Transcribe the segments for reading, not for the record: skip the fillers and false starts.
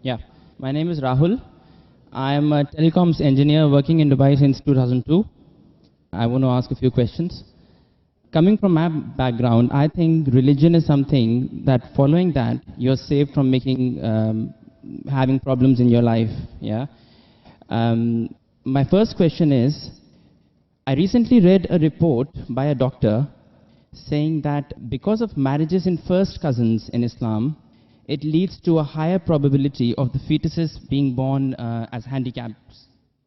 Yeah, my name is Rahul. I am a telecoms engineer working in Dubai since 2002. I want to ask a few questions. Coming from my background, I think religion is something that following that, you're safe from having problems in your life. Yeah. My first question is, I recently read a report by a doctor saying that because of marriages in first cousins in Islam, it leads to a higher probability of the fetuses being born as handicaps.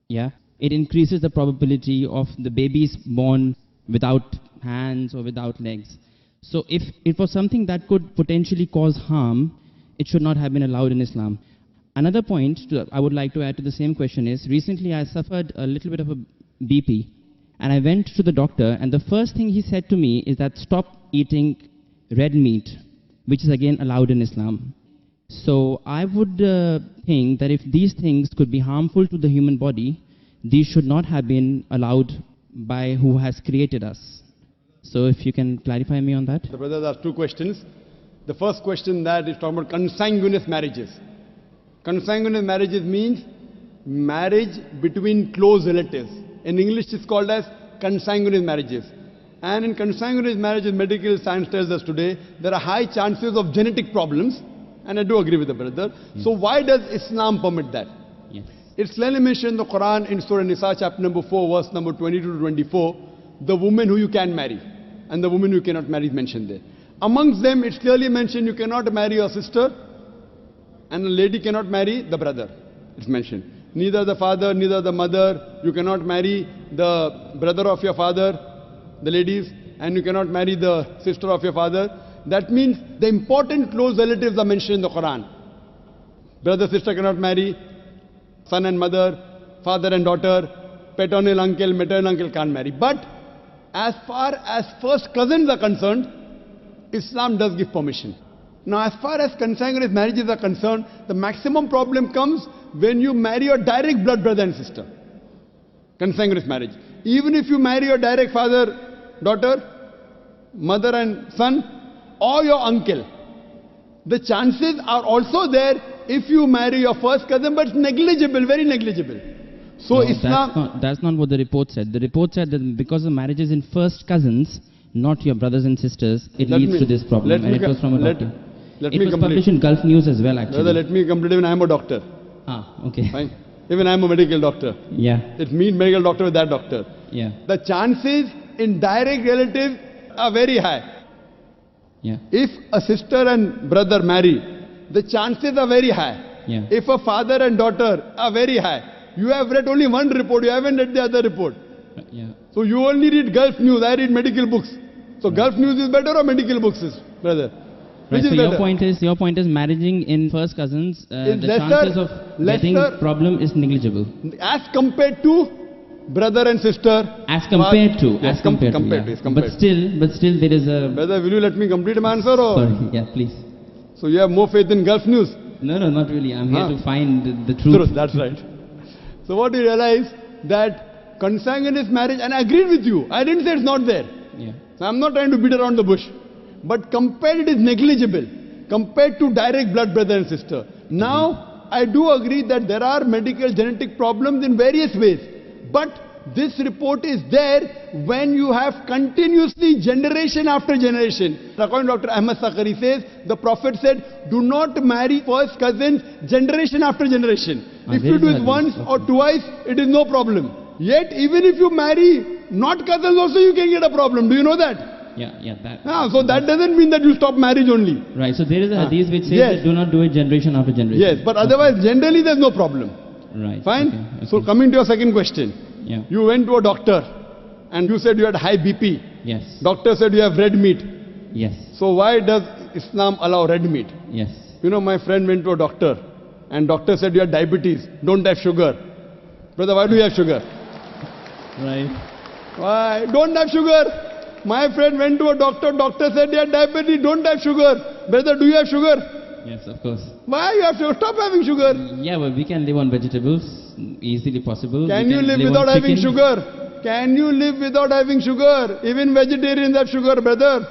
Yeah, it increases the probability of the babies born without hands or without legs. So if it was something that could potentially cause harm, it should not have been allowed in Islam. Another point I would like to add to the same question is, recently I suffered a little bit of a BP, and I went to the doctor, and the first thing he said to me is that stop eating red meat, which is again allowed in Islam. So I would think that if these things could be harmful to the human body, these should not have been allowed by who has created us. So if you can clarify me on that. The brothers asked two questions. The first question that is talking about consanguineous marriages. Consanguineous marriages means marriage between close relatives. In English it's called as consanguineous marriages. And in consanguineous marriages, medical science tells us today, there are high chances of genetic problems. And I do agree with the brother. Yes. So why does Islam permit that? Yes. It's clearly mentioned in the Quran in Surah Nisa chapter number 4, verse number 22 to 24. The woman who you can marry and the woman who you cannot marry is mentioned there. Amongst them, it's clearly mentioned you cannot marry your sister and a lady cannot marry the brother. It's mentioned. Neither the father, neither the mother. You cannot marry the brother of your father, the ladies, and you cannot marry the sister of your father. That means the important close relatives are mentioned in the Quran. Brother, sister cannot marry, son and mother, father and daughter, paternal uncle, maternal uncle can't marry. But as far as first cousins are concerned, Islam does give permission. Now, as far as consanguineous marriages are concerned, the maximum problem comes when you marry your direct blood brother and sister. Consanguineous marriage. Even if you marry your direct father, daughter, mother and son, or your uncle, the chances are also there if you marry your first cousin, but it's negligible, very negligible. So no, Islam... That's not what the report said. The report said that because of marriages in first cousins, not your brothers and sisters, it leads to this problem. And it was from a doctor. It was published in Gulf News as well, actually. Brother, let me complete. Even I am a doctor. Ah, okay. Fine. Even I am a medical doctor. Yeah. It means medical doctor with that doctor. Yeah. The chances in direct relatives are very high. Yeah. If a sister and brother marry, the chances are very high. Yeah. If a father and daughter are very high. You have read only one report, you haven't read the other report. Yeah. So you only read Gulf News, I read medical books. So Gulf News is better or medical books is, brother? Right, Which so is better? your point is marrying in first cousins, the lesser, chances of getting problem is negligible. As compared to brother and sister. As compared to. Yes, as compared to. Yeah. But still there is a... Brother, will you let me complete my answer or? Sorry, yeah, please. So you have more faith in Gulf News? No, not really. I'm here to find the truth. That's right. So what you realize that consanguineous marriage, and I agreed with you. I didn't say it's not there. Yeah. So I'm not trying to beat around the bush. But compared, it is negligible. Compared to direct blood brother and sister. Now, I do agree that there are medical genetic problems in various ways. But this report is there when you have continuously generation after generation. According to Dr. Ahmad Sakari says, the Prophet said, do not marry first cousins generation after generation. If you do it once or twice, it is no problem. Yet, even if you marry not cousins also, you can get a problem. Do you know that? Yeah. So that doesn't mean that you stop marriage only. Right. So there is a hadith which says that do not do it generation after generation. Yes, but otherwise, generally there's no problem. Right. Fine? Okay. So coming to your second question. Yeah. You went to a doctor and you said you had high BP. Yes. Doctor said you have red meat. Yes. So why does Islam allow red meat? Yes. You know, my friend went to a doctor and doctor said you have diabetes, don't have sugar. Brother, why do you have sugar? Right. Why? Don't have sugar. My friend went to a doctor, doctor said you have diabetes, don't have sugar. Brother, do you have sugar? Yes, of course. Why you have sugar? Stop having sugar. Yeah, well, we can live on vegetables, easily possible. Can you live without having sugar? Can you live without having sugar? Even vegetarians have sugar, brother.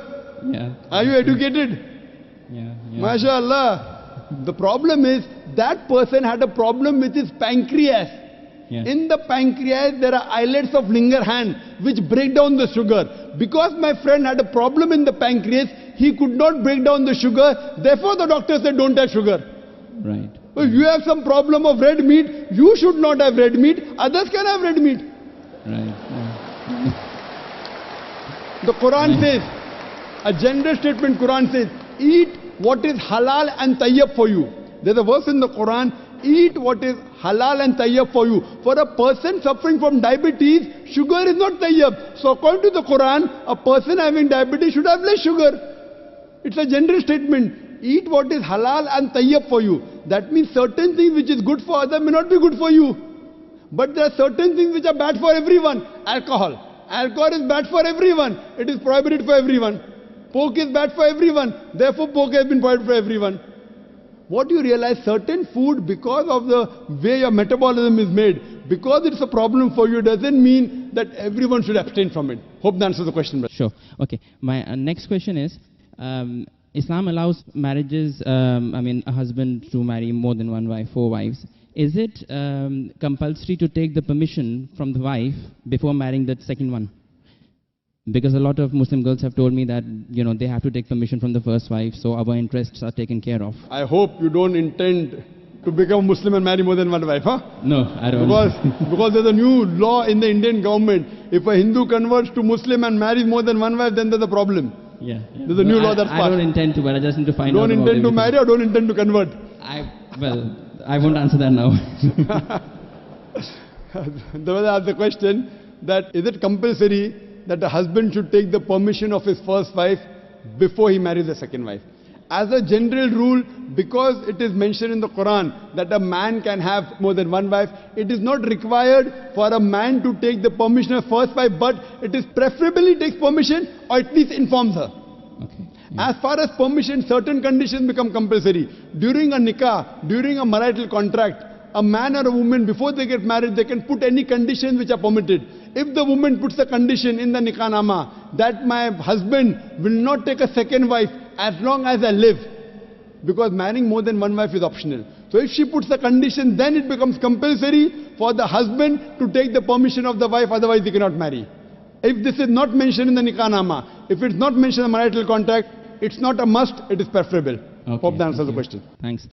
Yeah. Are you educated? Yeah. MashaAllah. The problem is that person had a problem with his pancreas. Yeah. In the pancreas, there are islets of Langerhans which break down the sugar. Because my friend had a problem in the pancreas, he could not break down the sugar. Therefore, the doctor said, don't have sugar. Right. If you have some problem of red meat, you should not have red meat. Others can have red meat. Right. The Quran says, a general statement Quran says, eat what is halal and tayyib for you. There's a verse in the Quran, eat what is halal and tayyib for you. For a person suffering from diabetes, sugar is not tayyib. So according to the Quran, a person having diabetes should have less sugar. It's a general statement. Eat what is halal and tayyib for you. That means certain things which is good for others may not be good for you. But there are certain things which are bad for everyone. Alcohol. Alcohol is bad for everyone. It is prohibited for everyone. Pork is bad for everyone. Therefore, pork has been prohibited for everyone. What you realize, certain food, because of the way your metabolism is made, because it's a problem for you, doesn't mean that everyone should abstain from it. Hope that answers the question, brother. Sure. Okay. My next question is, Islam allows marriages, a husband to marry more than one wife, 4 wives. Is it compulsory to take the permission from the wife before marrying that second one? Because a lot of Muslim girls have told me that, they have to take permission from the first wife, so our interests are taken care of. I hope you don't intend to become Muslim and marry more than one wife, huh? No, I don't. Because there's a new law in the Indian government. If a Hindu converts to Muslim and marries more than one wife, then there's a problem. Yeah. There's a new law that's passed. I don't intend to, but I just need to find out. Don't intend to marry or don't intend to convert? I won't answer that now. There was the question that is it compulsory that a husband should take the permission of his first wife before he marries the second wife? As a general rule, because it is mentioned in the Quran that a man can have more than one wife, it is not required for a man to take the permission of first wife, but it is preferably takes permission or at least informs her. Okay. Yeah. As far as permission, certain conditions become compulsory. During a nikah, during a marital contract, a man or a woman, before they get married, they can put any conditions which are permitted. If the woman puts a condition in the nikah nama that my husband will not take a second wife as long as I live, because marrying more than one wife is optional. So if she puts a condition, then it becomes compulsory for the husband to take the permission of the wife, otherwise he cannot marry. If this is not mentioned in the nikah nama, if it's not mentioned in the marital contract, it's not a must, it is preferable. Okay. Hope that answers the question. Thanks.